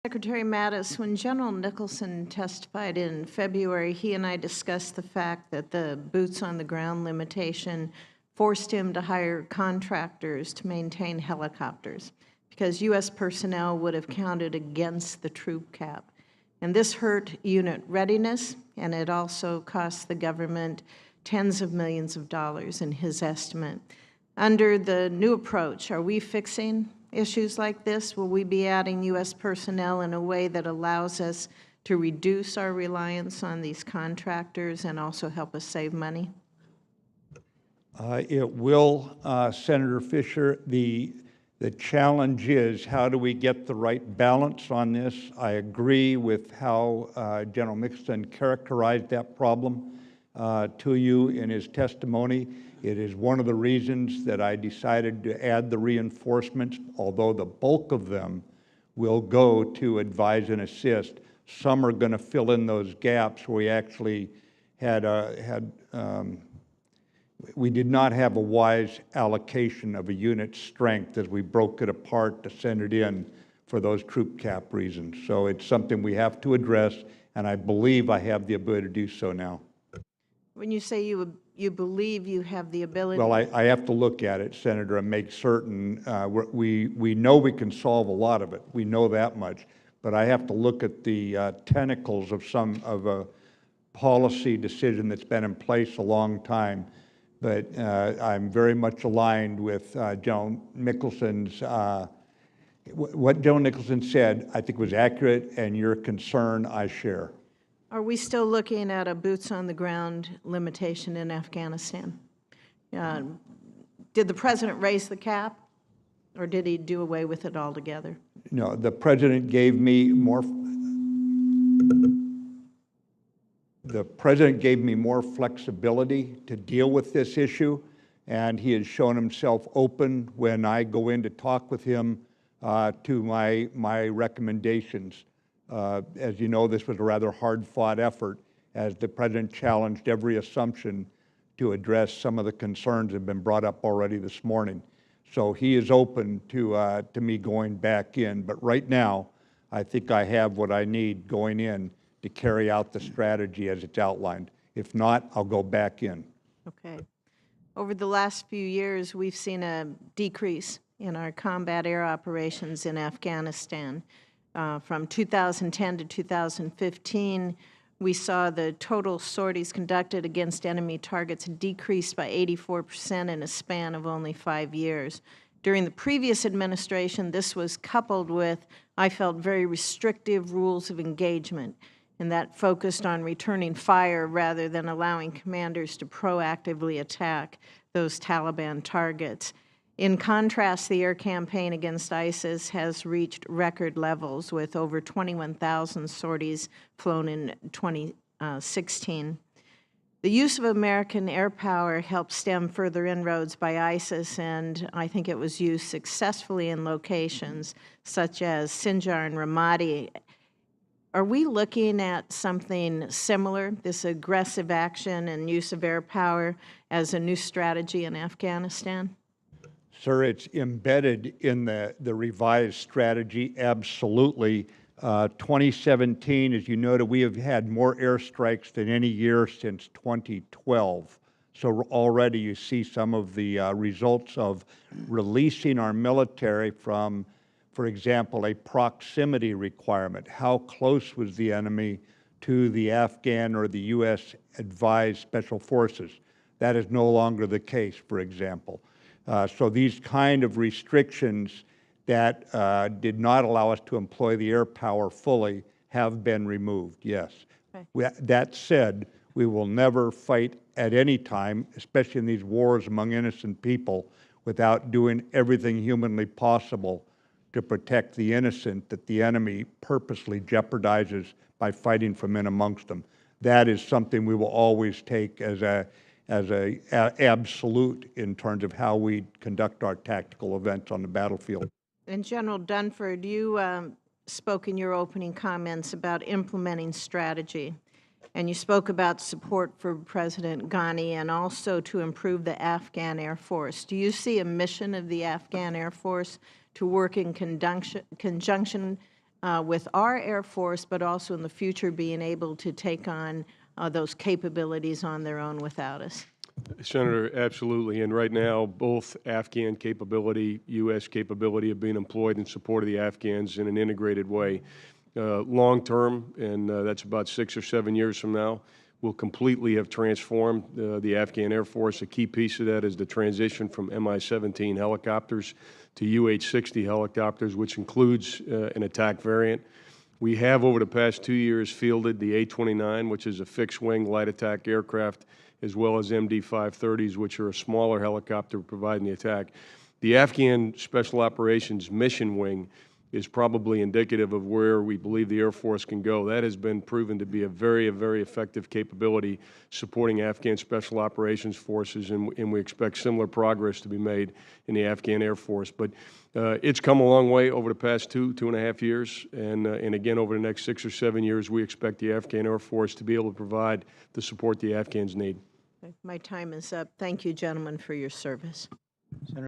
Secretary Mattis, when General Nicholson testified in February, he and I discussed the fact that the boots-on-the-ground limitation forced him to hire contractors to maintain helicopters because U.S. personnel would have counted against the troop cap. And this hurt unit readiness, and it also cost the government tens of millions of dollars in his estimate. Under the new approach, are we fixing issues like this? Will we be adding U.S. personnel in a way that allows us to reduce our reliance on these contractors and also help us save money? It will, Senator Fischer. The challenge is, how do we get the right balance on this? I agree with how General Nicholson characterized that problem to you in his testimony. It is one of the reasons that I decided to add the reinforcements, although the bulk of them will go to advise and assist. Some are going to fill in those gaps where we actually we did not have a wise allocation of a unit's strength as we broke it apart to send it in for those troop cap reasons. So it's something we have to address, and I believe I have the ability to do so now. When you say you believe you have the ability? Well, I have to look at it, Senator, and make certain. We know we can solve a lot of it. We know that much. But I have to look at the tentacles of a policy decision that's been in place a long time. But I'm very much aligned with General Nicholson's, what General Nicholson said, I think was accurate, and your concern I share. Are we still looking at a boots-on-the-ground limitation in Afghanistan? Did the President raise the cap, or did he do away with it altogether? No, the President gave me more flexibility to deal with this issue, and he has shown himself open when I go in to talk with him to my recommendations. As you know, this was a rather hard-fought effort as the President challenged every assumption to address some of the concerns that have been brought up already this morning. So he is open to me going back in. But right now, I think I have what I need going in to carry out the strategy as it's outlined. If not, I'll go back in. Okay. Over the last few years, we've seen a decrease in our combat air operations in Afghanistan. From 2010 to 2015, we saw the total sorties conducted against enemy targets decreased by 84% in a span of only 5 years. During the previous administration, this was coupled with, I felt, very restrictive rules of engagement, and that focused on returning fire rather than allowing commanders to proactively attack those Taliban targets. In contrast, the air campaign against ISIS has reached record levels with over 21,000 sorties flown in 2016. The use of American air power helped stem further inroads by ISIS, and I think it was used successfully in locations such as Sinjar and Ramadi. Are we looking at something similar, this aggressive action and use of air power, as a new strategy in Afghanistan? Sir, it's embedded in the revised strategy, absolutely. 2017, as you noted, we have had more airstrikes than any year since 2012. So already you see some of the results of releasing our military from, for example, a proximity requirement. How close was the enemy to the Afghan or the U.S. advised special forces? That is no longer the case, for example. So these kind of restrictions that did not allow us to employ the air power fully have been removed, yes. Okay. That said, we will never fight at any time, especially in these wars among innocent people, without doing everything humanly possible to protect the innocent that the enemy purposely jeopardizes by fighting from in amongst them. That is something we will always take as a absolute in terms of how we conduct our tactical events on the battlefield. And General Dunford, you spoke in your opening comments about implementing strategy, and you spoke about support for President Ghani and also to improve the Afghan Air Force. Do you see a mission of the Afghan Air Force to work in conjunction with our Air Force, but also in the future being able to take on those capabilities on their own without us? Senator, absolutely. And right now, both Afghan capability, U.S. capability are being employed in support of the Afghans in an integrated way. Long term, and that's about 6 or 7 years from now, will completely have transformed the Afghan Air Force. A key piece of that is the transition from Mi-17 helicopters to UH-60 helicopters, which includes an attack variant. We have, over the past 2 years, fielded the A-29, which is a fixed-wing light attack aircraft, as well as MD-530s, which are a smaller helicopter providing the attack. The Afghan Special Operations Mission Wing is probably indicative of where we believe the Air Force can go. That has been proven to be a very effective capability supporting Afghan Special Operations Forces, and we expect similar progress to be made in the Afghan Air Force. But it's come a long way over the past 2.5 years, and again, over the next 6 or 7 years, we expect the Afghan Air Force to be able to provide the support the Afghans need. My time is up. Thank you, gentlemen, for your service.